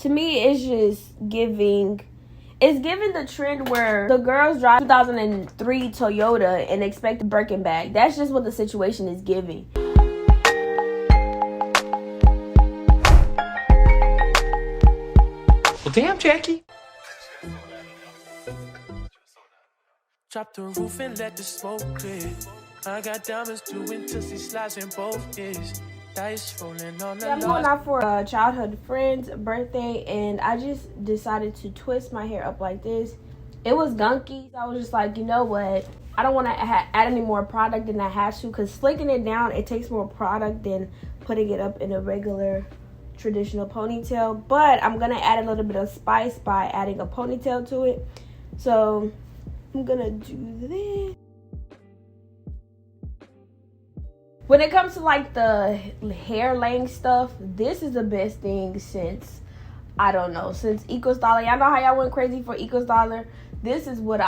To me, it's just giving. It's giving the trend where the girls drive 2003 Toyota and expect a Birkin bag. That's just what the situation is giving. Well, damn, Jackie. Drop the roof and let the smoke clear. I got diamonds doing tootsie slides in both ears. Dice rolling on the I'm going out for a childhood friend's birthday, and I just decided to twist my hair up like this. It was gunky, so I was just like, you know what? I don't want to add any more product than I have to, because slicking it down, it takes more product than putting it up in a regular traditional ponytail. But I'm going to add a little bit of spice by adding a ponytail to it. So I'm going to do this. When it comes to like the hair laying stuff, this is the best thing since, I don't know, since Eco Styler. Y'all know how y'all went crazy for Eco Styler? This is what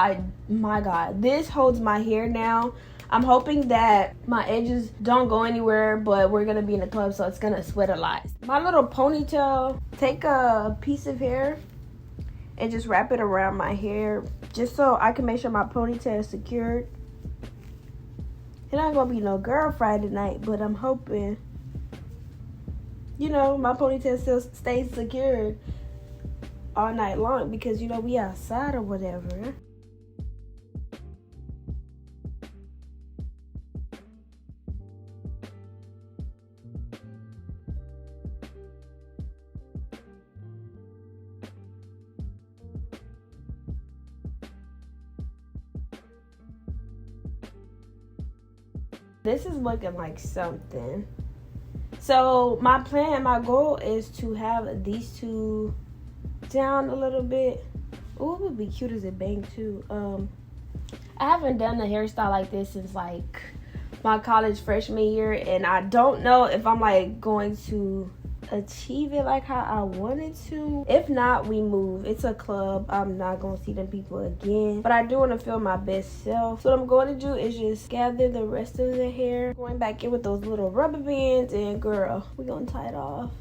my God, this holds my hair now. I'm hoping that my edges don't go anywhere, but we're gonna be in the club, so it's gonna sweat a lot. My little ponytail, take a piece of hair and just wrap it around my hair, just so I can make sure my ponytail is secured. It's not gonna be no girl Friday night, but I'm hoping, you know, my ponytail still stays secured all night long, because, you know, we outside or whatever. This is looking like something. So my goal is to have these two down a little bit. Ooh, it would be cute as a bang too. I haven't done a hairstyle like this since like my college freshman year, and I don't know if I'm like going to achieve it like how I wanted to. If not, we move. It's a club. I'm not gonna see them people again, but I do want to feel my best self. So what I'm going to do is just gather the rest of the hair, going back in with those little rubber bands, and girl, we're gonna tie it off.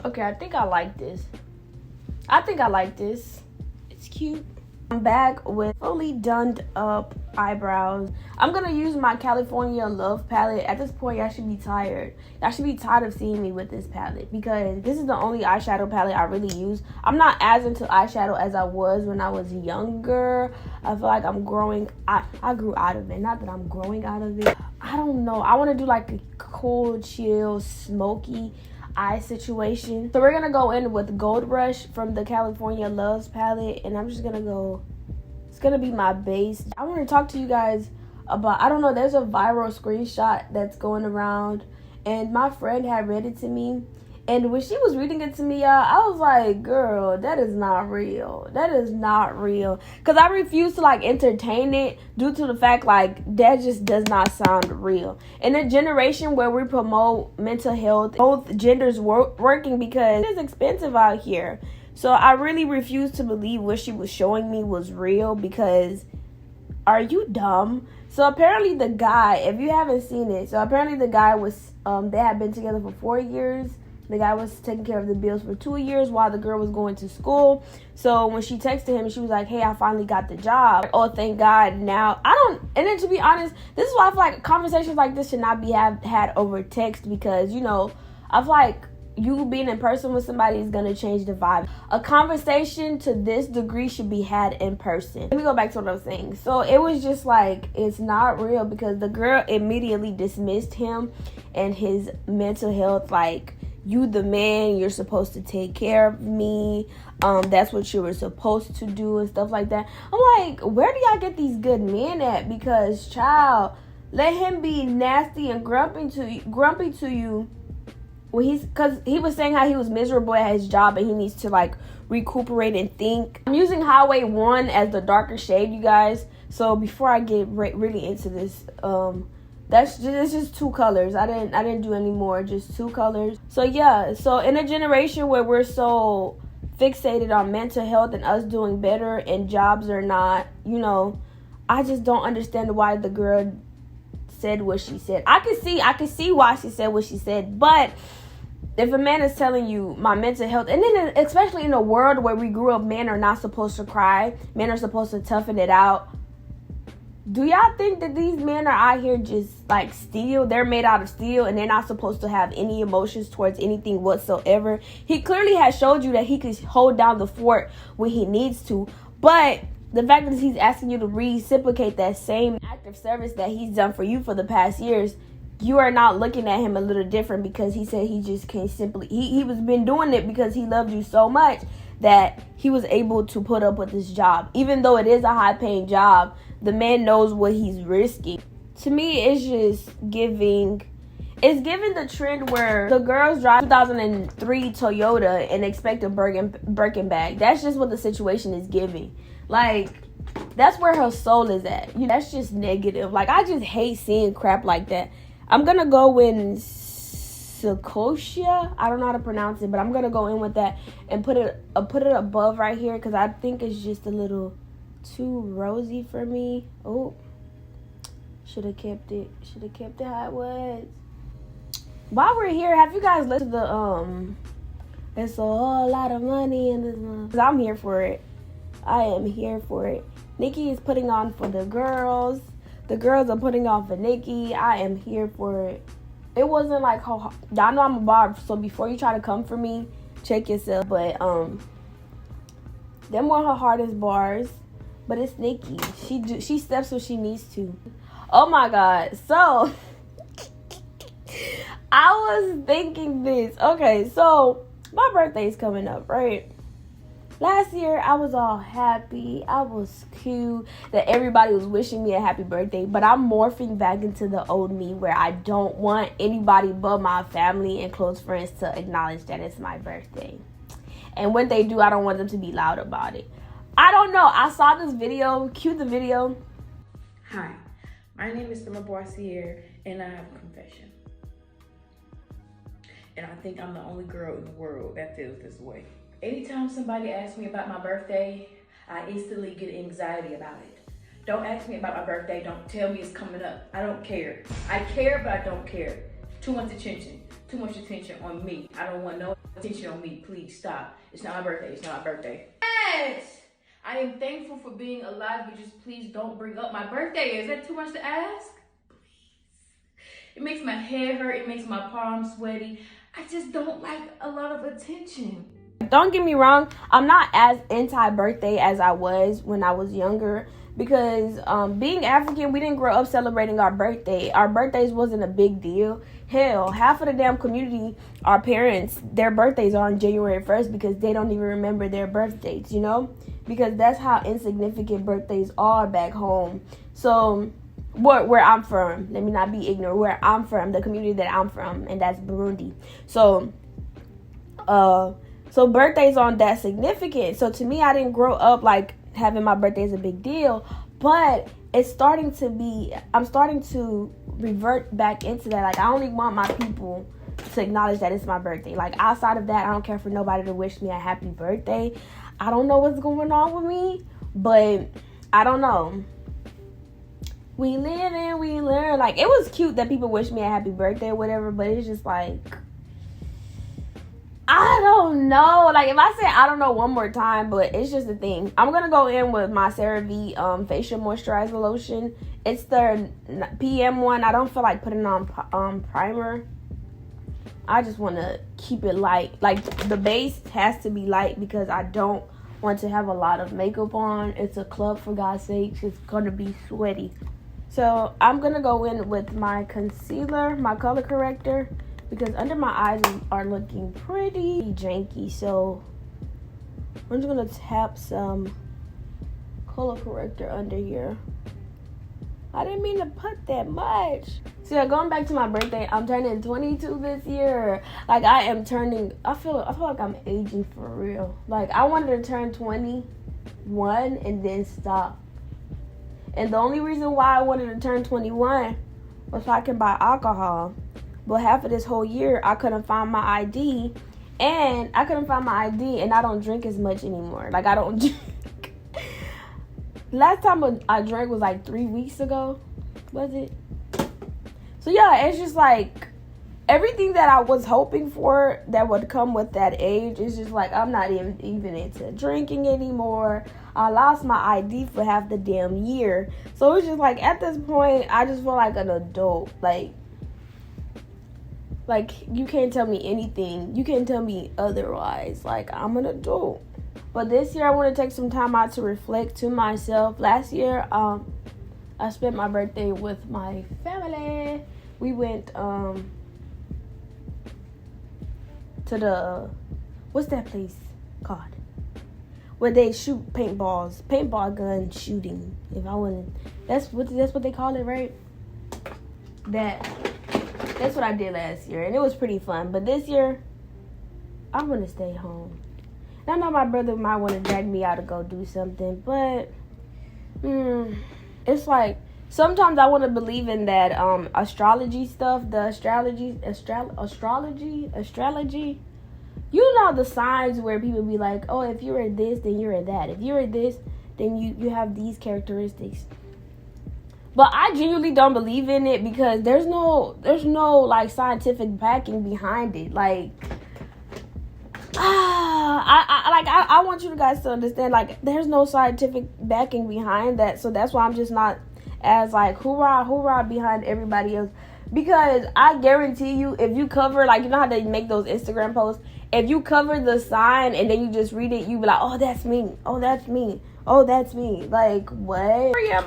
Okay, I think I like this. It's cute. I'm back with fully done up eyebrows. I'm gonna use my California Love palette. At this point, y'all should be tired. Y'all should be tired of seeing me with this palette, because this is the only eyeshadow palette I really use. I'm not as into eyeshadow as I was when I was younger. I feel like I'm growing. I grew out of it. Not that I'm growing out of it. I don't know. I want to do like a cool, chill, smoky eye situation. So we're gonna go in with Gold Rush from the California Loves palette, and I'm just gonna go, it's gonna be my base. I want to talk to you guys about, I don't know, there's a viral screenshot that's going around, and my friend had read it to me, and when she was reading it to me, y'all, I was like, girl, that is not real. That is not real. Because I refuse to like entertain it due to the fact like that just does not sound real. In a generation where we promote mental health, both genders working, because it's expensive out here. So I really refuse to believe what she was showing me was real, because are you dumb? So apparently the guy, if you haven't seen it, so apparently the guy was, they had been together for 4 years. The guy was taking care of the bills for 2 years while the girl was going to school. So when she texted him, she was like, hey, I finally got the job. Oh, thank God. Now, and then to be honest, this is why I feel like conversations like this should not be had over text, because, you know, I feel like you being in person with somebody is going to change the vibe. A conversation to this degree should be had in person. Let me go back to what I was saying. So it was just like, it's not real, because the girl immediately dismissed him and his mental health, like, you the man, you're supposed to take care of me, that's what you were supposed to do and stuff like that. I'm like, where do y'all get these good men at? Because, child, let him be nasty and grumpy to you when because he was saying how he was miserable at his job and he needs to like recuperate and think. I'm using Highway 1 as the darker shade, you guys. So before I get really into this, it's just 2 colors. I didn't do any more, just 2 colors. So yeah, so in a generation where we're so fixated on mental health and us doing better and jobs are not, you know, I just don't understand why the girl said what she said. I can see why she said what she said, but if a man is telling you my mental health, and then especially in a world where we grew up, men are not supposed to cry, men are supposed to toughen it out. Do y'all think that these men are out here just like steel? They're made out of steel and they're not supposed to have any emotions towards anything whatsoever. He clearly has showed you that he can hold down the fort when he needs to. But the fact that he's asking you to reciprocate that same act of service that he's done for you for the past years, you are not looking at him a little different because he said he just can't simply, he was been doing it because he loved you so much that he was able to put up with this job. Even though it is a high paying job, the man knows what he's risking. To me, it's just giving the trend where the girls drive 2003 Toyota and expect a Birkin bag. That's just what the situation is giving. Like, that's where her soul is at. That's just negative. Like, I just hate seeing crap like that. I'm going to go in Scotia. I don't know how to pronounce it, but I'm going to go in with that and put it above right here because I think it's just a little too rosy for me. Oh, should have kept it how it was. While we're here, have you guys listened to the it's a whole lot of money in this one? 'Cause I'm here for it. I am here for it. Nikki is putting on for the girls. The girls are putting on for Nikki. I am here for it. It wasn't like y'all know I'm a barb, so before you try to come for me, check yourself. But them were her hardest bars. But it's Nikki. She steps when she needs to. Oh my God. So I was thinking this. Okay, so my birthday's coming up, right? Last year I was all happy. I was cute that everybody was wishing me a happy birthday. But I'm morphing back into the old me where I don't want anybody but my family and close friends to acknowledge that it's my birthday. And when they do, I don't want them to be loud about it. I don't know. I saw this video. Cue the video. Hi, my name is Summer Boissier, and I have a confession. And I think I'm the only girl in the world that feels this way. Anytime somebody asks me about my birthday, I instantly get anxiety about it. Don't ask me about my birthday. Don't tell me it's coming up. I don't care. I care, but I don't care. Too much attention. Too much attention on me. I don't want no attention on me. Please stop. It's not my birthday. It's not my birthday. Yes! I am thankful for being alive, but just please don't bring up my birthday. Is that too much to ask? Please. It makes my head hurt. It makes my palms sweaty. I just don't like a lot of attention. Don't get me wrong. I'm not as anti-birthday as I was when I was younger because being African, we didn't grow up celebrating our birthday. Our birthdays wasn't a big deal. Hell, half of the damn community, our parents, their birthdays are on January 1st because they don't even remember their birthdays, you know? Because that's how insignificant birthdays are back home. So, where I'm from, let me not be ignorant, where I'm from, the community that I'm from, and that's Burundi. So birthdays aren't that significant. So to me, I didn't grow up like having my birthday is a big deal, but I'm starting to revert back into that. Like, I only want my people to acknowledge that it's my birthday. Like, outside of that, I don't care for nobody to wish me a happy birthday. I don't know what's going on with me, but I don't know. We live and we learn. Like, it was cute that people wish me a happy birthday or whatever, but it's just like, I don't know. Like, if I say I don't know one more time, but it's just a thing. I'm going to go in with my CeraVe facial moisturizer lotion. It's the PM one. I don't feel like putting on primer. I just want to keep it light. Like, the base has to be light because I don't want to have a lot of makeup on. It's a club, for God's sakes. It's going to be sweaty. So, I'm going to go in with my concealer, my color corrector, because under my eyes are looking pretty janky. So, I'm just going to tap some color corrector under here. I didn't mean to put that much. So yeah, going back to my birthday, I'm turning 22 this year. Like, I feel like I'm aging for real. Like, I wanted to turn 21 and then stop. And the only reason why I wanted to turn 21 was so I can buy alcohol. But half of this whole year, I couldn't find my ID. And I couldn't find my ID, and I don't drink as much anymore. Like, I don't drink. Last time I drank was like 3 weeks ago. Was it? So yeah, it's just like everything that I was hoping for that would come with that age is just like, I'm not even into drinking anymore. I lost my ID for half the damn year. So it's just like, at this point, I just feel like an adult. Like, you can't tell me anything. You can't tell me otherwise. Like, I'm an adult. But this year, I want to take some time out to reflect to myself. Last year, I spent my birthday with my family. We went to the, what's that place called? Where they shoot paintball gun shooting. If I want to, that's what they call it, right? That's what I did last year, and it was pretty fun. But this year, I'm gonna stay home. And I know my brother might want to drag me out to go do something, but it's like sometimes I want to believe in that astrology stuff, the astrology. You know, the signs where people be like, oh, if you're this, then you're that. If you're this, then you have these characteristics. But I genuinely don't believe in it because there's no like scientific backing behind it. Like, I want you guys to understand, like, there's no scientific backing behind that. So that's why I'm just not as like hoorah behind everybody else. Because I guarantee you, if you cover, like, you know how they make those Instagram posts, if you cover the sign and then you just read it, you be like, oh, that's me. Oh, that's me. Oh, that's me. Like, what? Yeah,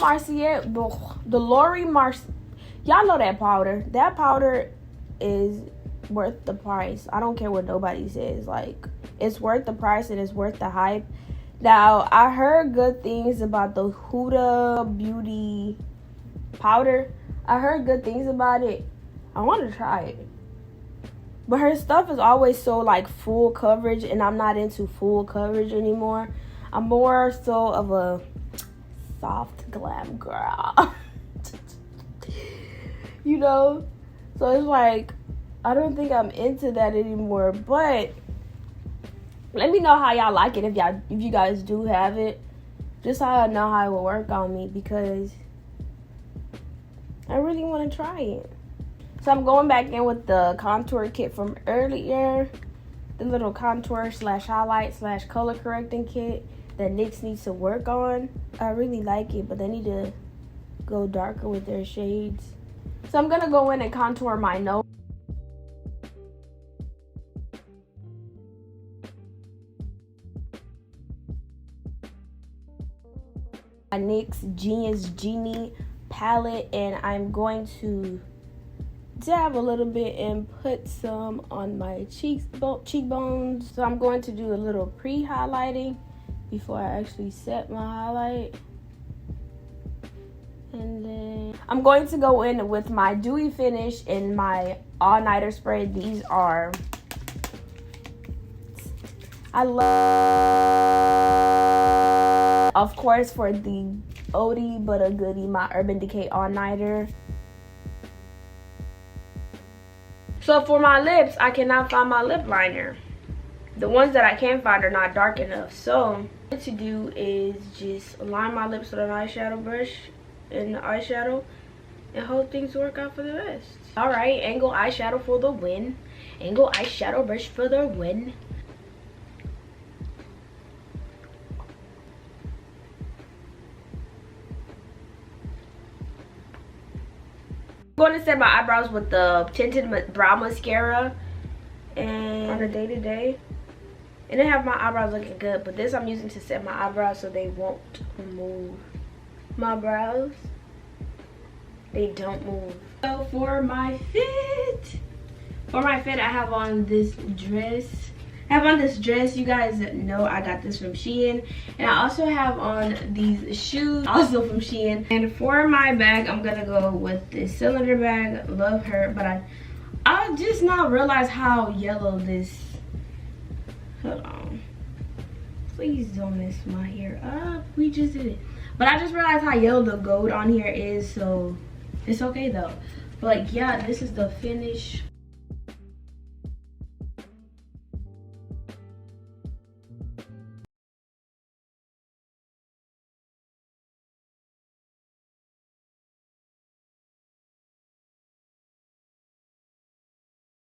y'all know that powder. That powder is worth the price. I don't care what nobody says. Like, it's worth the price and it's worth the hype. Now, I heard good things about the Huda Beauty powder. I heard good things about it. I want to try it. But her stuff is always so, like, full coverage, and I'm not into full coverage anymore. I'm more so of a soft glam girl. You know? So it's like, I don't think I'm into that anymore. But let me know how y'all like it if you guys do have it. Just so I know how it will work on me, because I really want to try it. So I'm going back in with the contour kit from earlier. The little contour / highlight / color correcting kit that NYX needs to work on. I really like it, but they need to go darker with their shades. So I'm going to go in and contour my nose. My NYX Genius Genie palette, and I'm going to dab a little bit and put some on my cheekbones. So I'm going to do a little pre-highlighting before I actually set my highlight. And then I'm going to go in with my dewy finish and my all-nighter spray. These are, I love, of course, for the oldie but a goodie, my Urban Decay all-nighter. So for my lips, I cannot find my lip liner. The ones that I can find are not dark enough. So what to do is just line my lips with an eyeshadow brush and the eyeshadow and hope things work out for the best. Alright, angle eyeshadow for the win. Angle eyeshadow brush for the win. I'm going to set my eyebrows with the tinted brow mascara and on a day-to-day. And I have my eyebrows looking good, but this I'm using to set my eyebrows so they won't move. My brows, they don't move. So for my fit, I have on this dress. You guys know I got this from Shein. And I also have on these shoes, also from Shein. And for my bag, I'm gonna go with this cylinder bag. Love her, but I just now realized how yellow this, hold on. Please don't mess my hair up. We just did it. But I just realized how yellow the gold on here is, so it's okay though. But like, yeah, this is the finish.